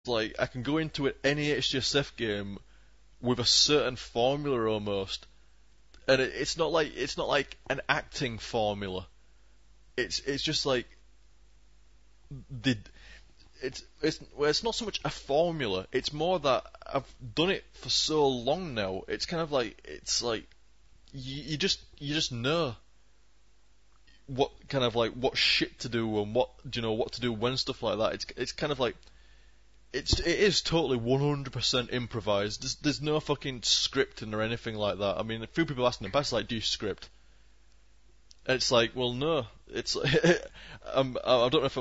like I can go into any HTSF game with a certain formula almost, and it's not like an acting formula. It's just like the it's not so much a formula. It's more that I've done it for so long now. It's kind of like you just know what kind of like what shit to do and what to do when stuff like that. It's kind of like it is totally 100% improvised. There's no fucking scripting or anything like that. I mean, a few people asking in the past like, do you script? And it's like, well, no. It's I don't know if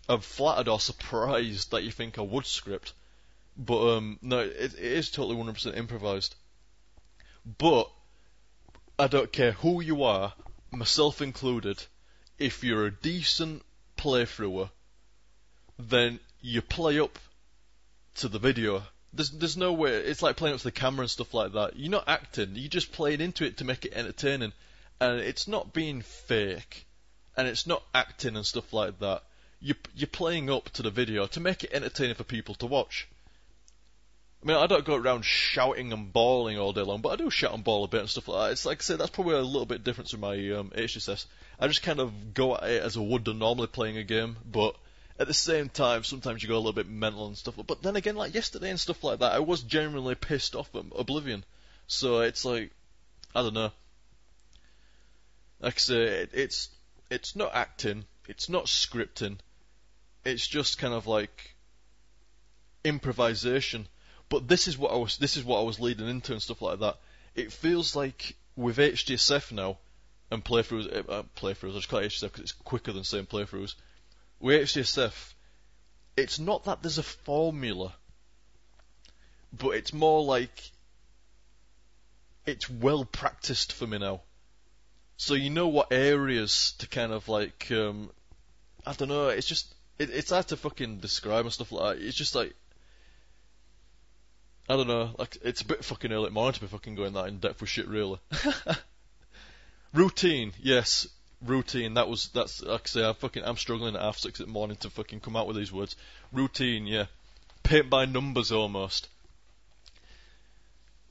I'm flattered or surprised that you think I would script, but no, it is totally 100% improvised. But I don't care who you are, myself included. If you're a decent playthrougher, then you play up to the video. There's no way. It's like playing up to the camera and stuff like that. You're not acting. You're just playing into it to make it entertaining, and it's not being fake, and it's not acting and stuff like that. You're playing up to the video to make it entertaining for people to watch. I mean, I don't go around shouting and bawling all day long, but I do shout and bawl a bit and stuff like that. It's like I say, that's probably a little bit different to my HTSS. I just kind of go at it as I would normally playing a game, but at the same time, sometimes you go a little bit mental and stuff. But then again, like yesterday and stuff like that, I was genuinely pissed off at Oblivion. So it's like, I don't know. Like I say, it's not acting, it's not scripting, it's just kind of like improvisation. But this is what I was leading into and stuff like that. It feels like with HTSF now and playthroughs, I just call it HTSF because it's quicker than saying playthroughs. With HTSF, it's not that there's a formula, but it's more like it's well practiced for me now. So you know what areas to kind of like, I don't know, it's just, it's hard to fucking describe and stuff like that. It's just like, I don't know, like, it's a bit fucking early morning to be fucking going that in depth with shit, really. Routine, yes, routine, that's, like I say, I'm struggling at 6:30 in the morning to fucking come out with these words. Routine, yeah. Paint by numbers almost.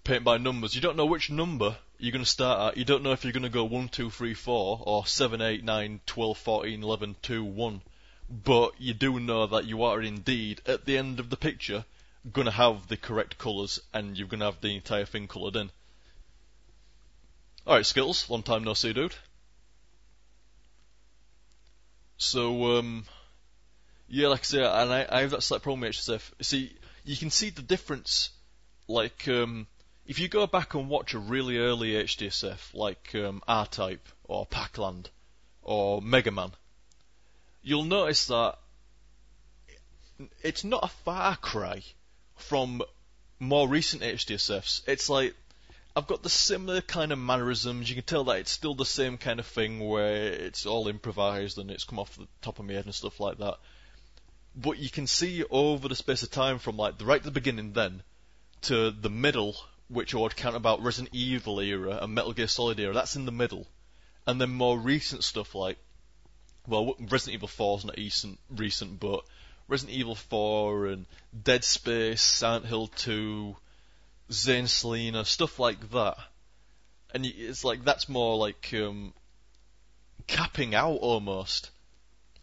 Paint by numbers. You don't know which number you're going to start at. You don't know if you're going to go 1, 2, 3, 4, or 7, 8, 9, 12, 14, 11, 2, 1. But you do know that you are indeed, at the end of the picture, going to have the correct colours, and you're going to have the entire thing coloured in. Alright, Skittles, long time no see, dude. So, yeah, like I say, and I have that slight problem with HTSF. See, you can see the difference, like, if you go back and watch a really early HTSF, like R-Type, or Pac-Land, or Mega Man, you'll notice that it's not a far cry from more recent HTSFs. It's like, I've got the similar kind of mannerisms. You can tell that it's still the same kind of thing where it's all improvised and it's come off the top of my head and stuff like that. But you can see over the space of time from like right at the beginning then to the middle, which I would count about Resident Evil era and Metal Gear Solid era, that's in the middle. And then more recent stuff like, well, Resident Evil 4 is not recent, but Resident Evil 4 and Dead Space, Silent Hill 2, Zane Selena, stuff like that. And it's like, that's more like capping out almost.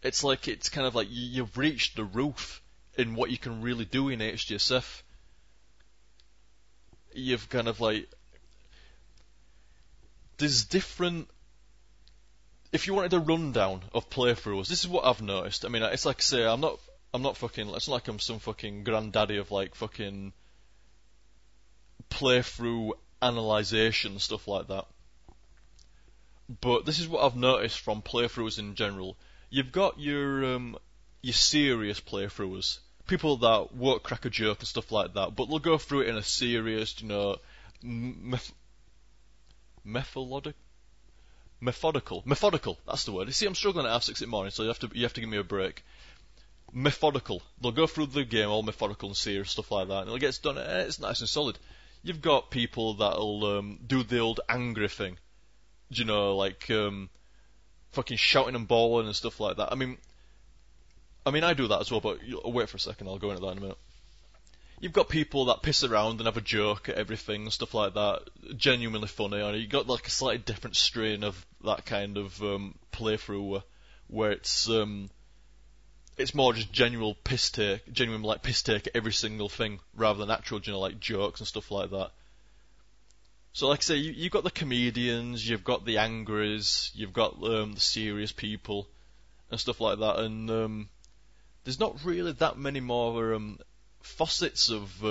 It's like, it's kind of like you've reached the roof in what you can really do in HTSF. You've kind of like, there's different, if you wanted a rundown of playthroughs, this is what I've noticed. I mean, it's like I say, I'm not fucking, it's not like I'm some fucking granddaddy of like fucking playthrough analysation and stuff like that. But this is what I've noticed from playthroughs in general. You've got your serious playthroughs, people that won't crack a joke and stuff like that, but they'll go through it in a serious, methodical. That's the word. You see, I'm struggling at 6:30 in the morning, so you have to give me a break. Methodical. They'll go through the game all methodical and serious stuff like that, and it gets done. It's nice and solid. You've got people that'll do the old angry thing, like fucking shouting and bawling and stuff like that. I mean, I do that as well, but wait for a second. I'll go into that in a minute. you've got people that piss around and have a joke at everything and stuff like that, genuinely funny, and you've got like a slightly different strain of that kind of playthrough where it's more just genuine piss take at every single thing rather than actual, like jokes and stuff like that. So like I say, you've got the comedians, you've got the angries, you've got the serious people and stuff like that, and there's not really that many more facets of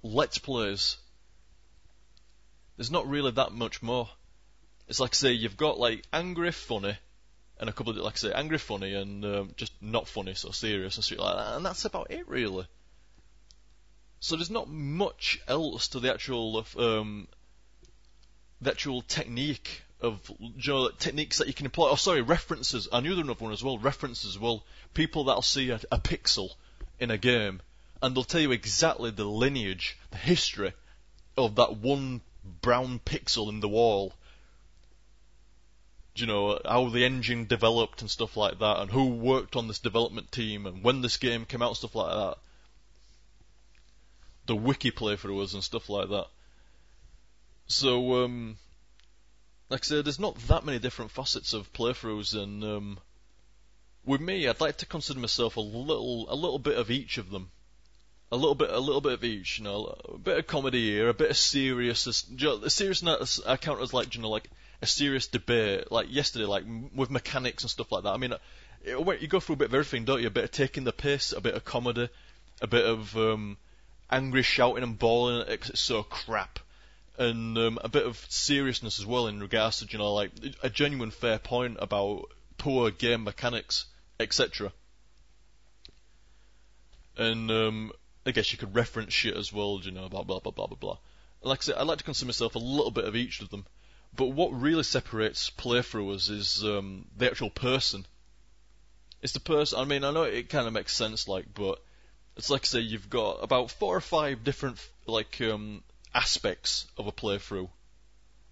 Let's Plays. There's not really that much more. It's like I say, you've got like angry, funny, and a couple of, like I say, angry, funny, and just not funny, so serious and shit like that, and that's about it really. So there's not much else to the actual technique of, techniques that you can employ. Oh, sorry, references. I knew there was another one as well. References as well. People that'll see a pixel in a game, and they'll tell you exactly the lineage, the history of that one brown pixel in the wall. How the engine developed and stuff like that, and who worked on this development team, and when this game came out, and stuff like that. The wiki playthroughs and stuff like that. So, like I said, there's not that many different facets of playthroughs, and with me, I'd like to consider myself a little bit of each of them. A little bit of each, a bit of comedy here, a bit of seriousness. The seriousness I count as like a serious debate, like yesterday, like with mechanics and stuff like that. I mean, you go through a bit of everything, don't you? A bit of taking the piss, a bit of comedy, a bit of angry shouting and bawling, it's so crap. And a bit of seriousness as well in regards to, like a genuine fair point about poor game mechanics, etc. And I guess you could reference shit as well, blah blah blah blah blah blah. Like I said, I like to consider myself a little bit of each of them. But what really separates playthroughers is the actual person. It's the person. I mean, I know it kind of makes sense, but it's like I say, you've got about 4 or 5 different aspects of a playthrough,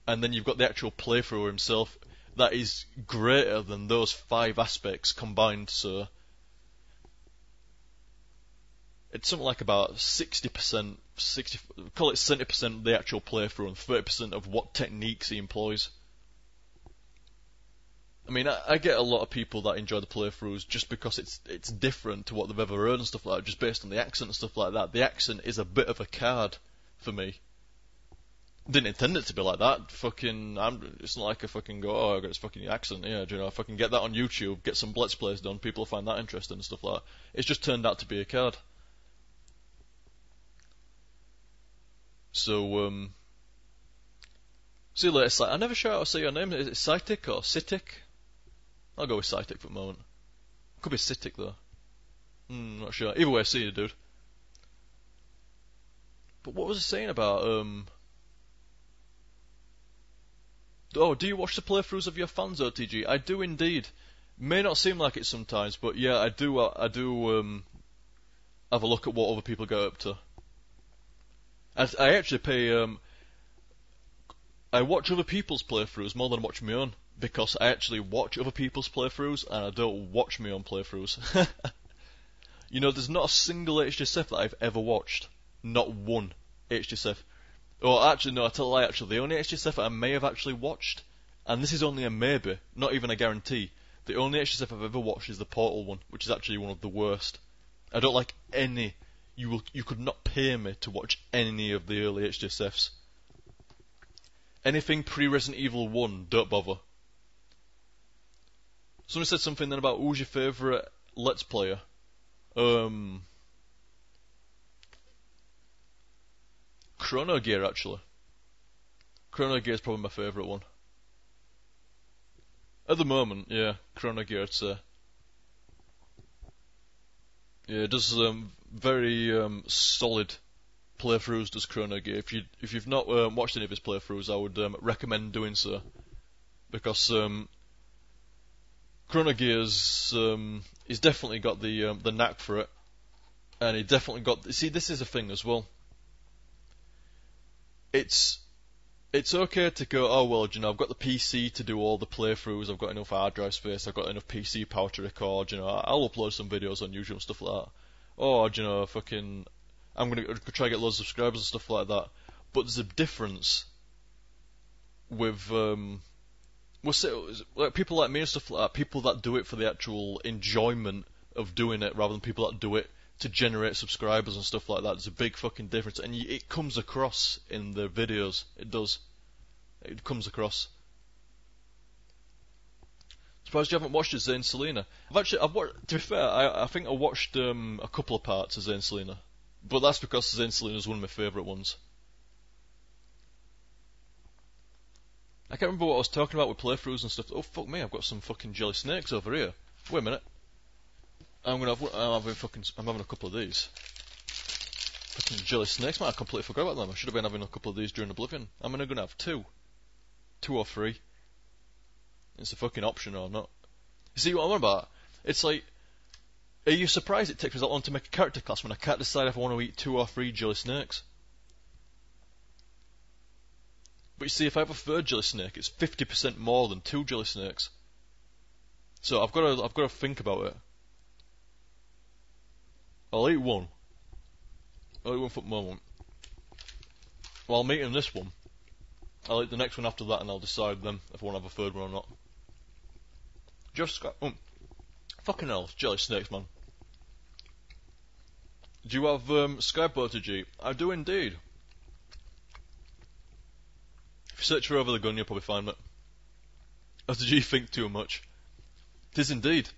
and then you've got the actual playthrough himself that is greater than those 5 aspects combined. So it's something like about 60%, call it 70% of the actual playthrough and 30% of what techniques he employs. I mean, I get a lot of people that enjoy the playthroughs just because it's different to what they've ever heard and stuff like that, just based on the accent and stuff like that. The accent is a bit of a card for me. Didn't intend it to be like that. It's not like I fucking go, oh, I got this fucking accent, yeah, if I can get that on YouTube, get some Let's Plays done, people will find that interesting and stuff like that. It's just turned out to be a card. So, see you later, I never sure how to say your name. Is it Cytic or Citic? I'll go with Cytic for the moment. Could be Citic though. Not sure. Either way, see you, dude. But what was I saying about, oh, do you watch the playthroughs of your fans, OTG? I do indeed. May not seem like it sometimes, but yeah, I do have a look at what other people get up to. I actually pay, I watch other people's playthroughs more than I watch my own, because I actually watch other people's playthroughs, and I don't watch my own playthroughs. There's not a single HTSF that I've ever watched. Not one HTSF. Oh, actually, no, I tell a lie, actually. The only HTSF I may have actually watched, and this is only a maybe, not even a guarantee, the only HTSF I've ever watched is the Portal one, which is actually one of the worst. I don't like any. You could not pay me to watch any of the early HTSFs. Anything pre-Resident Evil 1, don't bother. Someone said something then about who's your favourite Let's Player. Chrono Gear, actually. Chrono Gear is probably my favourite one. At the moment, yeah, Chrono Gear, I'd say. Yeah, it does very solid playthroughs, does Chrono Gear. If you've not watched any of his playthroughs, I would recommend doing so, because Chrono Gear's he's definitely got the knack for it, and he definitely got. See, this is a thing as well. It's okay to go, oh well, I've got the PC to do all the playthroughs, I've got enough hard drive space, I've got enough PC power to record, I'll upload some videos on YouTube and stuff like that. Or, I'm gonna try to get loads of subscribers and stuff like that. But there's a difference with like people like me and stuff like that. People that do it for the actual enjoyment of doing it, rather than people that do it to generate subscribers and stuff like that. There's a big fucking difference, and it comes across in the videos. It does. It comes across. Surprised you haven't watched it, Zane Selena. I've watched. To be fair, I think I watched a couple of parts of Zane Selena, but that's because Zane Selena is one of my favourite ones. I can't remember what I was talking about with playthroughs and stuff. Oh fuck me! I've got some fucking jelly snakes over here. Wait a minute. I'm having a couple of these. Fucking jelly snakes, man. I completely forgot about them. I should have been having a couple of these during Oblivion. I'm gonna have two or three. It's a fucking option or not. You see what I'm on about? It's like, are you surprised it takes me that long to make a character class when I can't decide if I want to eat 2 or 3 jelly snakes? But you see, if I have a third jelly snake, it's 50% more than 2 jelly snakes. So I've got to think about it. I'll eat one. I'll eat one for the moment. While I'm eating this one, I'll eat the next one after that, and I'll decide then if I want to have a third one or not. Fucking hell, jelly snakes, man. Do you have Skyboat G? I do indeed. If you search for Over the Gun, you'll probably find it. Does you think too much? It is indeed.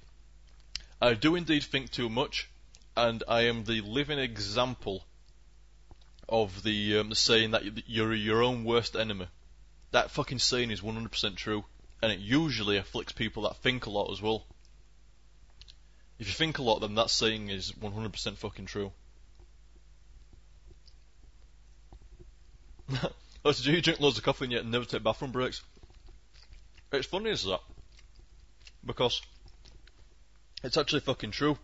I do indeed think too much, and I am the living example of the saying that you're your own worst enemy. That fucking saying is 100% true, and it usually afflicts people that think a lot as well. If you think a lot, then that saying is 100% fucking true. Oh, so do you drink loads of coffee and yet never take bathroom breaks? It's funny as that, because it's actually fucking true.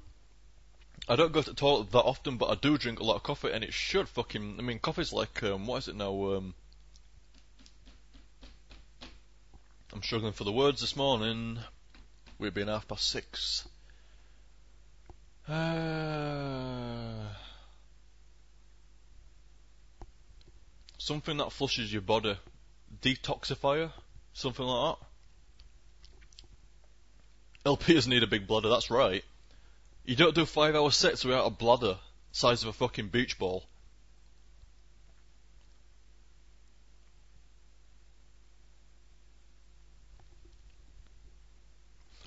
I don't go to the toilet that often, but I do drink a lot of coffee, and it should fucking... I mean, coffee's like, what is it now, I'm struggling for the words this morning. We've been 6:30. Something that flushes your body. Detoxifier? Something like that. LPs need a big bladder, that's right. You don't do 5-hour sets without a bladder size of a fucking beach ball.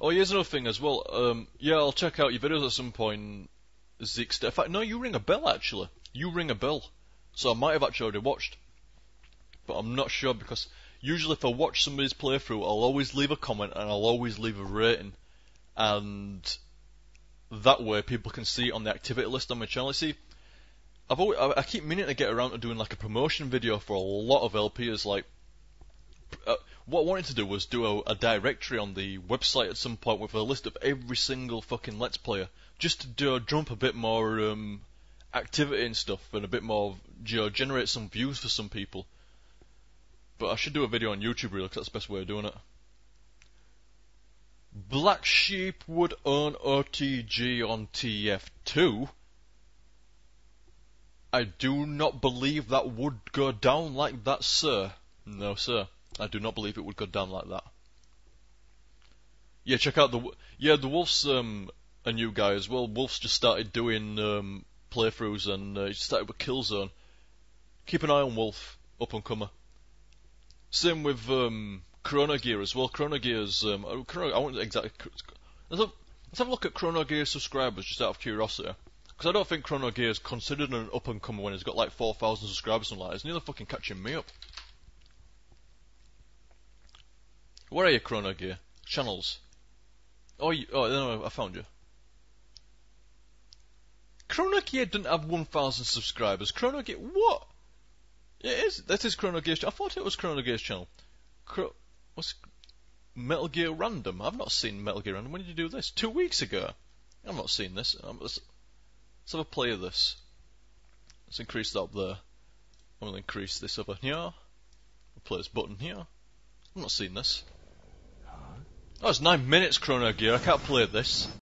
Oh, here's another thing as well. Yeah, I'll check out your videos at some point, Zeke. In fact, no, you ring a bell, actually. You ring a bell. So I might have actually already watched. But I'm not sure, because usually if I watch somebody's playthrough, I'll always leave a comment and I'll always leave a rating. And that way people can see it on the activity list on my channel. See, I keep meaning to get around to doing like a promotion video for a lot of LPs, like... what I wanted to do was do a directory on the website at some point with a list of every single fucking Let's Player, just to jump a bit more activity and stuff, and a bit more, generate some views for some people. But I should do a video on YouTube really, because that's the best way of doing it. Black Sheep would own OTG on TF2? I do not believe that would go down like that, sir. No, sir. I do not believe it would go down like that. Yeah, check out the Wolf's a new guy as well. Wolf's just started doing playthroughs, and he started with Killzone. Keep an eye on Wolf, up and comer. Same with Chrono Gear as well. Chrono Gear's I won't exactly. Let's have a look at Chrono Gear subscribers just out of curiosity, because I don't think Chrono Gear is considered an up and comer when he's got like 4,000 subscribers and like. It's nearly fucking catching me up. Where are you, Chrono Gear? Channels. Oh, no, I found you. Chrono Gear didn't have 1,000 subscribers. Chrono Gear, what? It is. That is Chrono Gear's channel. I thought it was Chrono Gear's channel. What's Metal Gear Random? I've not seen Metal Gear Random. When did you do this? 2 weeks ago. I've not seen this. Let's have a play of this. Let's increase that up there. I'm going to increase this over here. I'll play this button here. I've not seen this. Oh, it's 9 minutes, Chrono Gear. I can't play this.